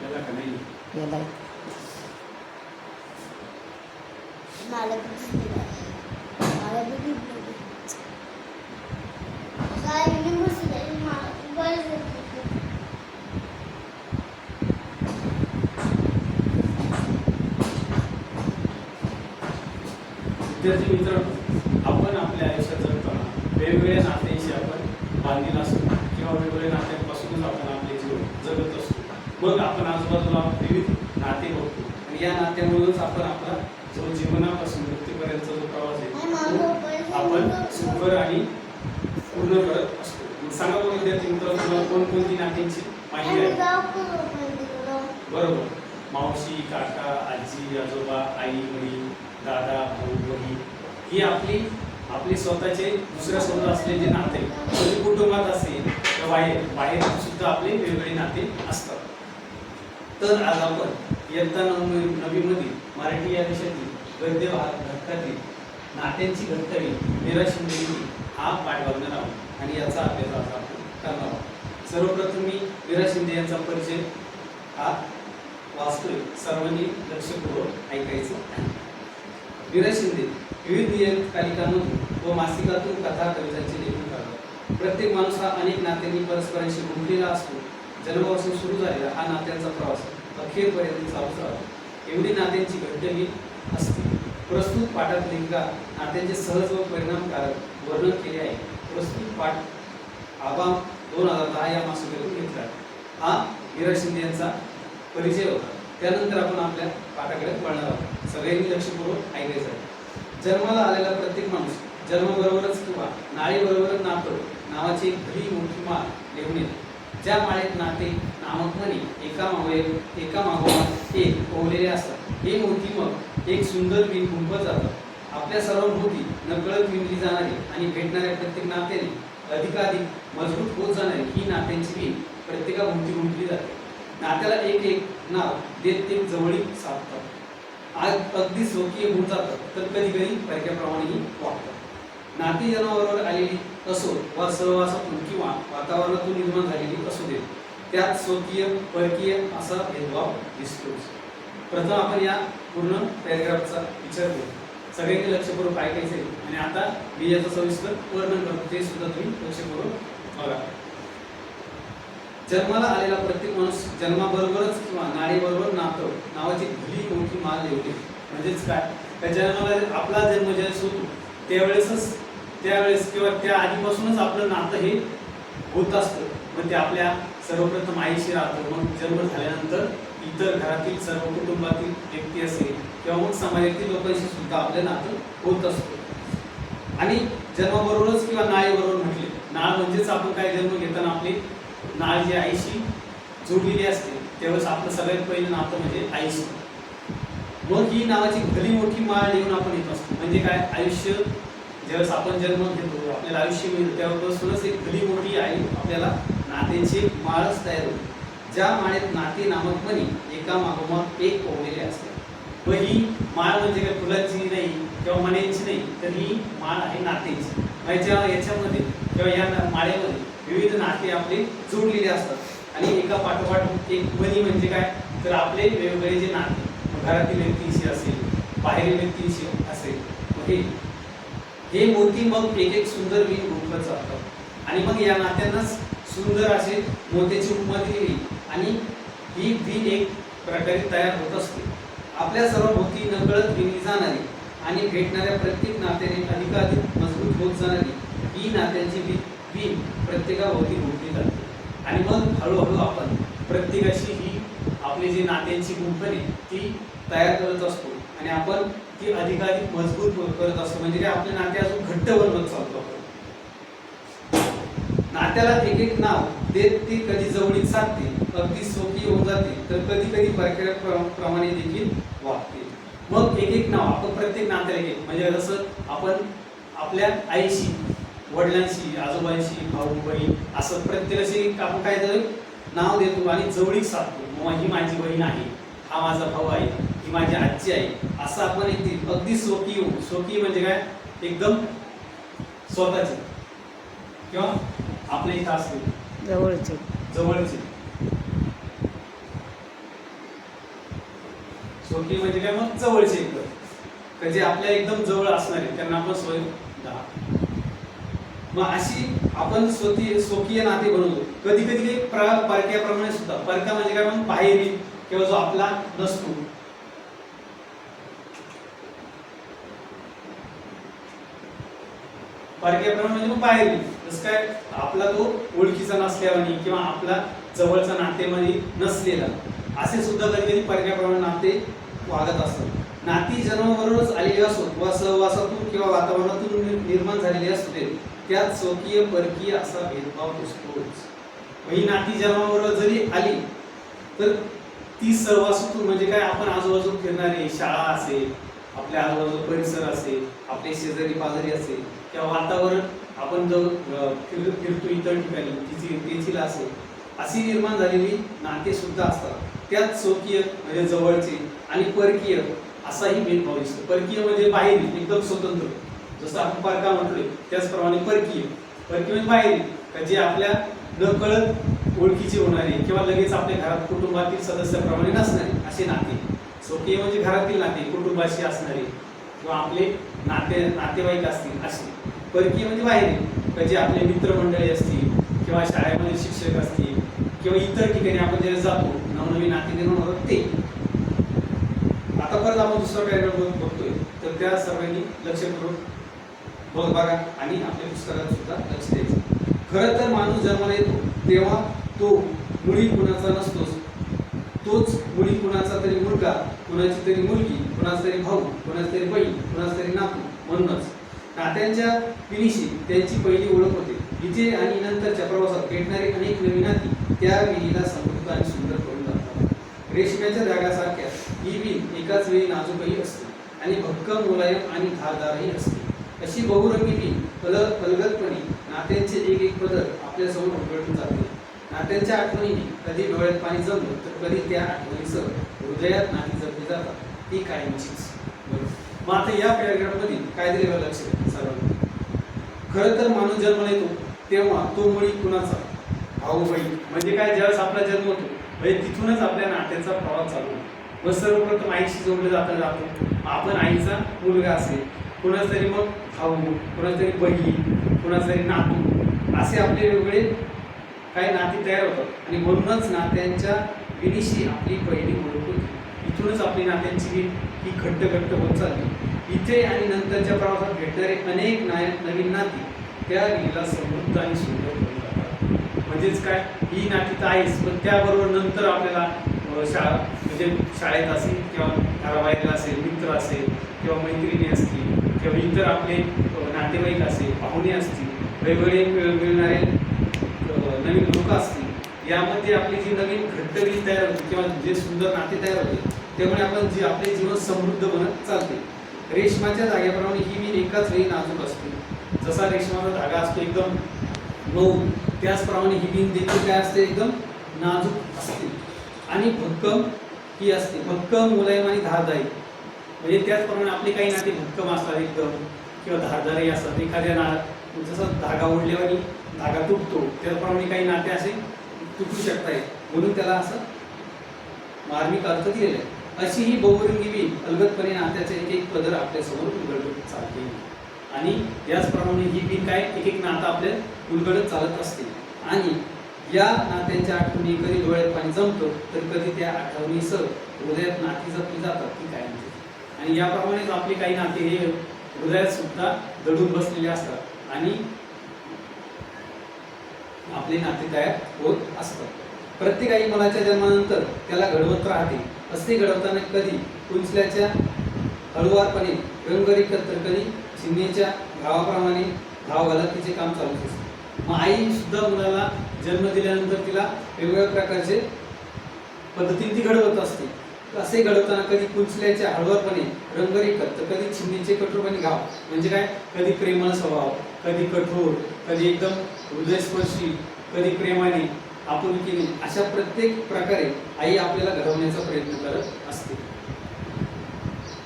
याला का नाही याला मला काय विद्यार्थी मित्रांनो, आपण आपल्या आयुष्यात जगताना वेगवेगळ्या नात्यांशी आपण बांधील असतो किंवा वेगवेगळ्या नात्यांपासूनच आपण आपले जीवन जगत असतो. मग आपण आजूबाजूला विविध नाते बघतो आणि या नात्यामुळेच आपण आपला जो जीवनापासून मृत्यूपर्यंतचा जो प्रवास आहे तो आपण सुखकर आणि पूर्ण करत असतो. सांगा बघ विद्यार्थी मित्रांनो, तुम्हाला कोणकोणती नात्यांची माहिती आहे? बरोबर, मावशी, काका, आजी, आजोबा, आई, वडील, दादा, भाऊ, बहीण ही आपली स्वतःचे दुसऱ्या सोबत असलेले नाते, कधी कुटुंबात असेल तर बाहेर सुद्धा आपले वेगवेगळे नाते असतात. तर आज आपण इयत्ता 9वी मराठी या विषयातील गद्य घटकातील नात्यांची घट्टवी मीरा शिंदे हा पाठ बघणार आहोत आणि याचा अभ्यास आज आपण करणार आहोत. सर्वप्रथम मी मीरा शिंदे यांचा परिचय हा वाचतोय, सर्वांनी लक्षपूर्वक ऐकायचं. मीरा शिंदे विविध नियतकालिकांमधून व मासिकातून कथा कवितांचे लेखन करतात. प्रत्येक माणूस हा अनेक नात्यांनी परस्परांशी गुंतलेला असतो. जन्मापासून सुरू झालेला हा नात्यांचा प्रवास अखेरपर्यंत चालूच राहतो. एवढी नात्यांची घट्टही असते. प्रस्तुत पाठात लेखिका नात्यांचे सहज व परिणामकारक वर्णन केले आहे. प्रस्तुत पाठ आबा 2010 या मासिकातून घेतला. हा मीरा शिंदे यांचा परिचय होता. त्यानंतर आपण आपल्या पाठाकडे वळणार आहोत. सगळ्यांनी लक्षपूर्वक ऐकायचं आहे. जन्माला आलेला प्रत्येक माणूस जन्माबरोबरच किंवा नाळीबरोबरच नातं नावाची एक भली मोठी माळ घेऊन येतो. ज्या माळेत नाते नामक मणी एकामागोमाग एक ओवलेले असतात. हे मोठी मग एक सुंदर विण गुंफत जातात. आपल्या सर्वांभोवती नकळत विणली जाणारी आणि भेटणाऱ्या प्रत्येक नात्याने अधिकाधिक मजबूत होत जाणारी ही नात्यांची विण प्रत्येकाभोवती गुंफली जाते. नात्याला एक एक नाव देत ते जवळीक साधतात. आज अगदी स्वकीय होऊन जातात, तर कधी कधी परक्याप्रमाणेही वागतात. नाती जन्माबरोबर आलेली असो वा सहवासातून किंवा वातावरणातून निर्माण झालेली असू दे, त्यात स्वकीय परकीय असा भेदभाव दिसतोच. प्रथम आपण या पूर्ण पॅरेग्राफचा विचार करू. सगळ्यांनी लक्षपूर्वक ऐकायचे आणि आता मी याचं सविस्तर वर्णन करतो, ते सुद्धा तुम्ही लक्षपूर्वक बघा. जन्माला आलेला प्रत्येक माणूस जन्माबरोबरच किंवा नाडीबरोबर नातं नावाची भली मोठी माळ घेऊन म्हणजेच काय, त्या जन्माला आपला जन्म ज्यावेळेस होतो त्यावेळेस किंवा त्या आधीपासूनच आपलं नातं हे होत असतं. मग ते आपल्या सर्वप्रथम आईशी राहतं. मग जन्म झाल्यानंतर इतर घरातील सर्व कुटुंबातील व्यक्ती असेल किंवा मग समाजातील लोकांशी सुद्धा आपलं नातं होत असतं. आणि जन्माबरोबरच किंवा नाळीबरोबर म्हटले, नाळ म्हणजेच आपण काय जन्म घेताना आपली नाळ जी आईशी जोडलेली असते, त्यावेळेस आपलं सगळ्यात पहिलं नातं म्हणजे आईशी. मग ही नावाची भली मोठी माळ घेऊन आपण येत असतो. म्हणजे काय, आयुष्य ज्यावेळेस आपण जन्म घेतो, आपल्याला आयुष्य मिळतं, त्यापासूनच एक भली मोठी आई आपल्याला नात्यांची माळच तयार होते. ज्या माळेत नाते नामक मणी एकामागोमाग एक ओवलेले असतात. व ही माळ म्हणजे काय फुलांची नाही किंवा मण्यांची नाही, तर ही माळ आहे नात्यांची. याच्यामध्ये किंवा या माळेमध्ये विविध नाते आपले जोडलेले असतात आणि एका पाठोपाठ एक मणी म्हणजे काय, तर आपले वेगवेगळे जे नाते घरातील व्यक्तींशी असेल, बाहेरील व्यक्तींशी असेल, हे मोती मग एक एक सुंदर विण गुंफत जातात आणि मग या नात्यांनाच सुंदर असे मोत्याची उपमा दिलेली आणि ही विण एक प्रकारे तयार होत असते. आपल्या सर्वभोवती नकळत विणली जाणारी आणि भेटणाऱ्या प्रत्येक नात्याने अधिकाधिक मजबूत होत जाणारी ही नात्यांची विण प्रत्येकाभोवती गुंफली जाते. आणि मग हळूहळू आपण प्रत्येकाशी ही आपली जी नात्यांची गुंफण आहे ती तयार करत असतो आणि आपण ती अधिकाधिक मजबूत करत असतो. म्हणजे काय, आपले नाते अजून घट्ट बनवत चालतो. नात्याला एक एक नाव देत ती कधी जवळीक साधते, अगदी स्वकीय होऊन जाते, तर कधी कधी परक्याप्रमाणे देखील वागते. मग एक एक नाव आपण प्रत्येक नात्याला घेत, म्हणजे जसं आपण आपल्या आईशी, वडिलांशी, आजोबांशी, भाऊ बहीण असं प्रत्येकाशी आपण काय तरी नाव देतो आणि जवळीक साधतो. मग ही माझी बहीण आहे, हा माझा भाऊ आहे, ही माझी आजी आहे, असं आपण एक अगदी स्वकीय म्हणजे काय, एकदम स्वतःचे किंवा आपल्या इथं असते जवळचे. स्वकीय म्हणजे काय मग जवळचे एकदम, का जे आपल्या एकदम जवळ असणारे त्यांना आपण स्वयं. मग अशी आपण स्वकीय नाते बनवतो. कधी कधी परक्याप्रमाणे सुद्धा. परका म्हणजे काय मग बाहेरील किंवा जो आपला नसतो. परक्याप्रमाणे म्हणजे मग बाहेरील, जसं काय आपला तो ओळखीचा नसल्यावानी किंवा आपला जवळचा नातेमध्ये नसलेला, असे सुद्धा कधी कधी परक्याप्रमाणे नाते वागत असतात. नाती जन्माबरोबरच आलेली असोत वा सहवासातून किंवा वातावरणातून निर्माण झालेली असते, त्यात स्वकीय परकीय असा भेदभाव दिसतोच. ही नाती जन्माबरोबर जरी आली तर ती सहवासातून म्हणजे काय आपण आजूबाजूला फिरणारे शाळा असेल, आपल्या आजूबाजूला परिसर असेल, आपले शेजारी पाजारी असेल किंवा वातावरण आपण जो फिरतो इतर ठिकाणी तेथील असेल, अशी निर्माण झालेली नाते सुद्धा असतात. त्यात स्वकीय म्हणजे जवळचे आणि परकीय असाही भेदभाव दिसतो. परकीय म्हणजे बाहेर एकदम स्वतंत्र, जसं आपण परका म्हटलोय त्याचप्रमाणे परकीय म्हणजे बाहेर जे आपल्या नकळत ओळखीचे होणारे किंवा लगेच आपल्या घरात कुटुंबातील सदस्याप्रमाणे नसणारे असे नाते. स्वकीय म्हणजे घरातील नाते, कुटुंबाशी असणारे किंवा आपले नातेवाईक असतील असे. परकीय म्हणजे बाहेर जे आपले मित्रमंडळी असतील किंवा शाळेमध्ये शिक्षक असतील किंवा इतर ठिकाणी आपण जे जातो नवनवीन नाते निर्माण होतात ते. आता परत आपण दुसरा पॅराग्राफ बघतोय, तर त्या सर्वांनी लक्ष करून बघा आणि आपल्या पुस्तकात सुद्धा लक्ष द्यायचं. खरं तर माणूस जन्माला येतो तेव्हा तो मुळी कुणाचा नसतोच. तोच मुळी कुणाचा तरी मुलगा, कुणाची तरी मुलगी, कुणाचा तरी भाऊ, कुणाची तरी बहीण, कुणाचा तरी नातू. म्हणूनच नात्यांच्या विनिशी त्यांची पहिली ओळख होते. इथे आणि नंतरच्या प्रवासात भेटणारी अनेक नवीन नाती त्या विणीला समृद्ध आणि सुंदर करून जातात. रेशम्याच्या धाग्यासारख्या ही विण एकाच वेळी नाजूकही असते आणि भक्कम, मुलायम आणि धारदारही असते. अशी बहुरंगी विण अलगदपणे नात्यांचे एक एक पदर आपल्यासमोर उघडून जाते. नात्यांच्या आठवणीने कधी डोळ्यात पाणी जमलं तर कधी त्या आठवणीसह हृदयात नाती जपली जातात, ती कायमचीच. मग आता या पॅराग्राफमध्ये काय दिलेलं लक्ष सर्वांना. खरं तर माणूस जन्माला येतो तेव्हा तो मुळी कुणाचा भाऊ बहीण म्हणजे काय, ज्यावेळेस आपला जन्म होतो म्हणजे तिथूनच आपल्या नात्याचा प्रवास चालू होतो. मग सर्वप्रथम आईशी जोडलं जातो. आपण आईचा मुलगा असेल, कुणाच तरी मग भाऊ, कुणाच तरी बहीण, कुणाच तरी नातू, असे आपले वेगवेगळे काही नाती तयार होतात. आणि म्हणूनच नात्यांच्या विणीशी आपली पहिली ओळख होती. इथूनच आपली नात्यांची विण ही घट्ट होत चालली. इथे आणि नंतरच्या प्रवासात भेटणारे अनेक नवीन नाती त्या विणीला समृद्ध आणि सुंदर करून जातात. म्हणजेच काय, ही नाती तर आहेच, पण त्याबरोबर नंतर आपल्याला म्हणजे शाळेत असेल किंवा घराबाहेर असेल, मित्र असेल किंवा मैत्रिणी असतील किंवा इतर आपले नातेवाईक असेल, पाहुणे असतील, वेगवेगळे मिळणारे नवीन लोक असतील, यामध्ये आपली जी नवीन घट्ट वीज तयार होते किंवा जे सुंदर नाते तयार होते, त्यामुळे आपण जी आपले जीवन समृद्ध बनत चालते. रेशमाच्या धाग्याप्रमाणे ही विण एकाच वेळी नाजूक असते. जसा रेशमाचा धागा असतो एकदम मऊ, त्याचप्रमाणे ही विण देखील काय असते, एकदम नाजूक असते आणि भक्कम ही असते. भक्कम, मुलायम आणि धारदायी. म्हणजे त्याचप्रमाणे आपले काही नाते भक्कम असतात एकदम किंवा धारदारही असतात. एखाद्या जसं धागा ओढल्यावर धागा तुटतो, त्याप्रमाणे काही नाते असे तुटू शकतात, म्हणून त्याला असं मार्मिक अर्थ दिलेला आहे. अशी ही बहुरंगी विण अलगदपणे नात्याचे एक एक पदर आपल्यासमोर उलगडत चालते. आणि याचप्रमाणे ही विण काय, एक एक नातं आपल्या उलगडत चालत असते. आणि या नात्यांच्या आठवणी कधी डोळ्यात पाणी जमतं तर कधी त्या आठवणीसह हृदयात नाती जपली जातात, ती काय म्हणते. आणि याप्रमाणेच आपले काही नाते हे हृदयात सुद्धा दडून बसलेले असतात आणि आपले नाते तयार होत असतात. प्रत्येक आई मुलाच्या जन्मानंतर त्याला घडवत राहते. असे घडवताना कधी कुंचल्याच्या हळुवारपणे रंगरीकत तर कधी चिमणीच्या घावाप्रमाणे घाव घालत तिचे काम चालूच असते. मग आई सुद्धा मुलाला जन्म दिल्यानंतर तिला वेगवेगळ्या प्रकारचे पद्धतीने ती घडवत असते. असे घडवताना कधी कुंचल्याच्या हळुवारपणे रंगरीकत तर कधी चिमणीचे कठोरपणे घाव म्हणजे काय, कधी प्रेमळ स्वभाव, कधी कठोर, कधी एकदम हृदयस्पर्शी, कधी प्रेमाने, आपुलकीने, अशा प्रत्येक प्रकारे आई आपल्याला घडवण्याचा प्रयत्न करत